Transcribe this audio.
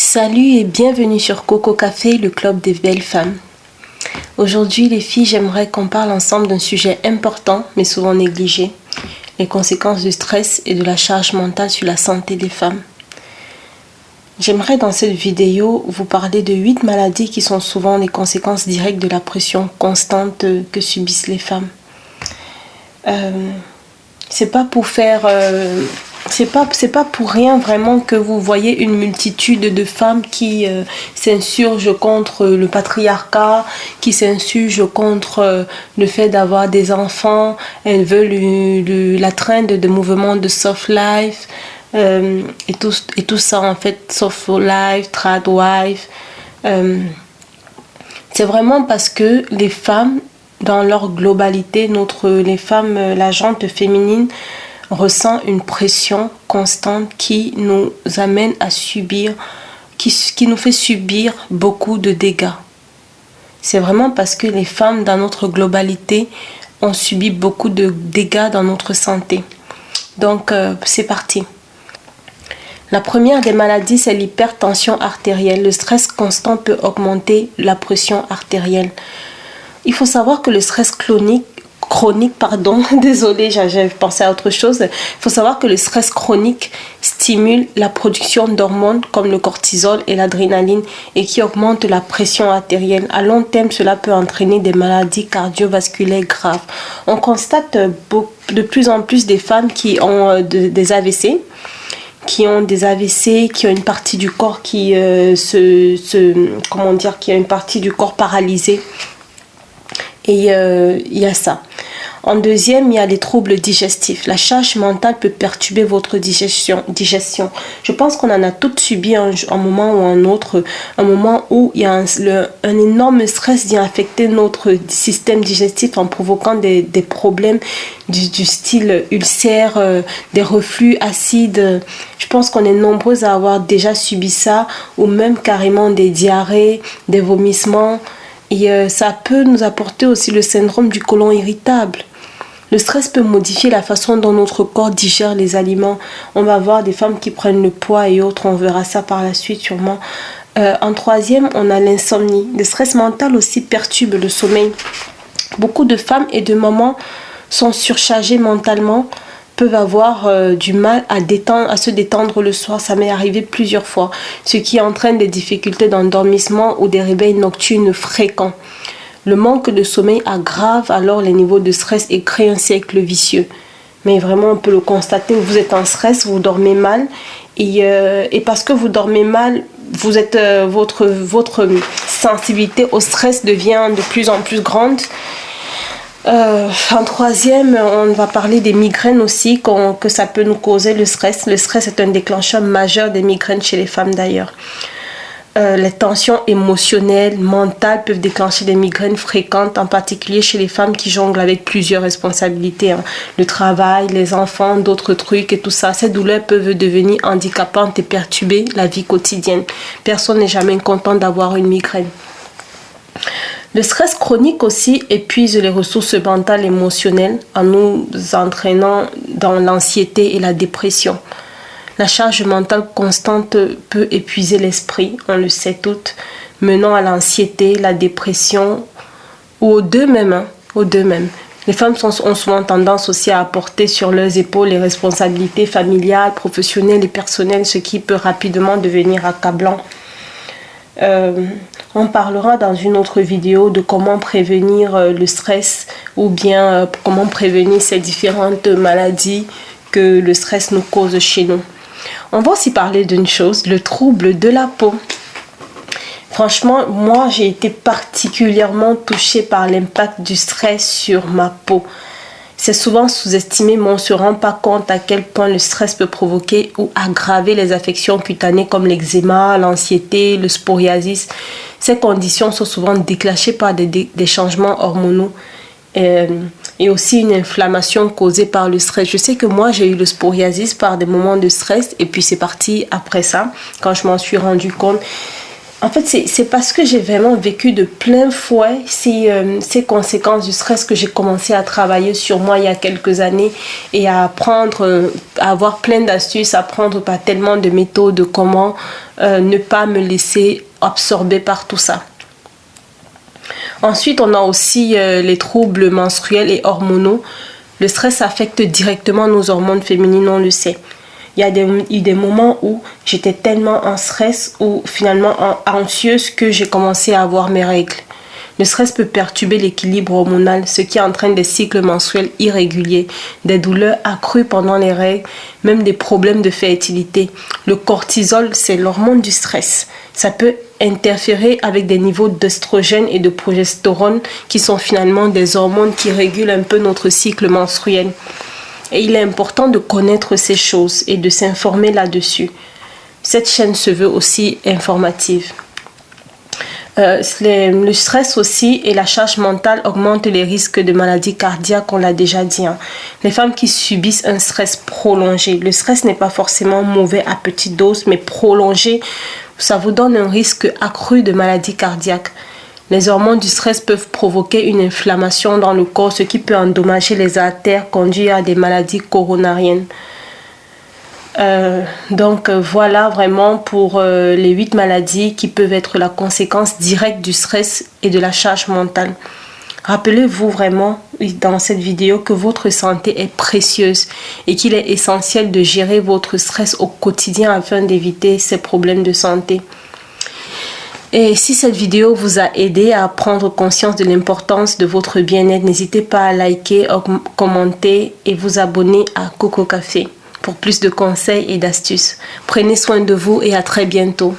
Salut et bienvenue sur Coco Café, le club des belles femmes. Aujourd'hui les filles, j'aimerais qu'on parle ensemble d'un sujet important mais souvent négligé, les conséquences du stress et de la charge mentale sur la santé des femmes. J'aimerais dans cette vidéo vous parler de 8 maladies qui sont souvent les conséquences directes de la pression constante que subissent les femmes. C'est pas pour faire... C'est pas pour rien vraiment que vous voyez une multitude de femmes qui s'insurgent contre le patriarcat, qui s'insurgent contre le fait d'avoir des enfants. Elles veulent la trend de mouvements de soft life et tout ça en fait, soft life, trad wife. C'est vraiment parce que les femmes, dans leur globalité, les femmes, la gente féminine, ressent une pression constante qui nous amène à subir, qui nous fait subir beaucoup de dégâts. C'est vraiment parce que les femmes dans notre globalité ont subi beaucoup de dégâts dans notre santé. Donc c'est parti. La première des maladies, c'est l'hypertension artérielle. Le stress constant peut augmenter la pression artérielle. Il faut savoir que le stress chronique, désolée, j'avais pensé à autre chose. Il faut savoir que le stress chronique stimule la production d'hormones comme le cortisol et l'adrénaline et qui augmente la pression artérielle. À long terme, cela peut entraîner des maladies cardiovasculaires graves. On constate de plus en plus des femmes qui ont des AVC, qui ont une partie du corps qui qui a une partie du corps paralysée. Et il y a ça. En deuxième, il y a les troubles digestifs. La charge mentale peut perturber votre digestion. Je pense qu'on en a toutes subi un moment ou un autre. Un moment où il y a un énorme stress vient affecter notre système digestif en provoquant des problèmes du style ulcère, des reflux acides. Je pense qu'on est nombreuses à avoir déjà subi ça, ou même carrément des diarrhées, des vomissements. Et ça peut nous apporter aussi le syndrome du côlon irritable. Le stress peut modifier la façon dont notre corps digère les aliments. On va voir des femmes qui prennent le poids et autres, on verra ça par la suite sûrement. En troisième, on a l'insomnie. Le stress mental aussi perturbe le sommeil. Beaucoup de femmes et de mamans sont surchargées mentalement, peuvent avoir du mal à se détendre le soir. Ça m'est arrivé plusieurs fois, ce qui entraîne des difficultés d'endormissement ou des réveils nocturnes fréquents. Le manque de sommeil aggrave alors les niveaux de stress et crée un cercle vicieux. Mais vraiment, on peut le constater, vous êtes en stress, vous dormez mal et parce que vous dormez mal, votre sensibilité au stress devient de plus en plus grande. En troisième, on va parler des migraines aussi, que ça peut nous causer le stress. Le stress est un déclencheur majeur des migraines chez les femmes d'ailleurs. Les tensions émotionnelles, mentales peuvent déclencher des migraines fréquentes, en particulier chez les femmes qui jonglent avec plusieurs responsabilités. Le travail, les enfants, d'autres trucs et tout ça. Ces douleurs peuvent devenir handicapantes et perturber la vie quotidienne. Personne n'est jamais content d'avoir une migraine. Le stress chronique aussi épuise les ressources mentales et émotionnelles en nous entraînant dans l'anxiété et la dépression. La charge mentale constante peut épuiser l'esprit, on le sait toutes, menant à l'anxiété, la dépression ou aux deux mêmes. Les femmes ont souvent tendance aussi à porter sur leurs épaules les responsabilités familiales, professionnelles et personnelles, ce qui peut rapidement devenir accablant. On parlera dans une autre vidéo de comment prévenir le stress ou bien comment prévenir ces différentes maladies que le stress nous cause chez nous. On va aussi parler d'une chose, le trouble de la peau. Franchement, moi j'ai été particulièrement touchée par l'impact du stress sur ma peau. C'est souvent sous-estimé, mais on ne se rend pas compte à quel point le stress peut provoquer ou aggraver les affections cutanées comme l'eczéma, l'anxiété, le psoriasis. Ces conditions sont souvent déclenchées par des changements hormonaux et aussi une inflammation causée par le stress. Je sais que moi j'ai eu le psoriasis par des moments de stress et puis c'est parti après ça, quand je m'en suis rendu compte. En fait, c'est parce que j'ai vraiment vécu de plein fouet ces conséquences du stress que j'ai commencé à travailler sur moi il y a quelques années et à apprendre, à avoir plein d'astuces, à apprendre pas tellement de méthodes de comment ne pas me laisser absorber par tout ça. Ensuite, on a aussi les troubles menstruels et hormonaux. Le stress affecte directement nos hormones féminines, on le sait. Il y a eu des moments où j'étais tellement en stress ou finalement anxieuse que j'ai commencé à avoir mes règles. Le stress peut perturber l'équilibre hormonal, ce qui entraîne des cycles menstruels irréguliers, des douleurs accrues pendant les règles, même des problèmes de fertilité. Le cortisol, c'est l'hormone du stress. Ça peut interférer avec des niveaux d'œstrogène et de progestérone qui sont finalement des hormones qui régulent un peu notre cycle menstruel. Et il est important de connaître ces choses et de s'informer là-dessus. Cette chaîne se veut aussi informative. Le stress aussi et la charge mentale augmentent les risques de maladies cardiaques, on l'a déjà dit. Les femmes qui subissent un stress prolongé, le stress n'est pas forcément mauvais à petite dose, mais prolongé, ça vous donne un risque accru de maladies cardiaques. Les hormones du stress peuvent provoquer une inflammation dans le corps, ce qui peut endommager les artères, conduire à des maladies coronariennes. Donc voilà vraiment pour les 8 maladies qui peuvent être la conséquence directe du stress et de la charge mentale. Rappelez-vous vraiment dans cette vidéo que votre santé est précieuse et qu'il est essentiel de gérer votre stress au quotidien afin d'éviter ces problèmes de santé. Et si cette vidéo vous a aidé à prendre conscience de l'importance de votre bien-être, n'hésitez pas à liker, commenter et vous abonner à Coco Café pour plus de conseils et d'astuces. Prenez soin de vous et à très bientôt.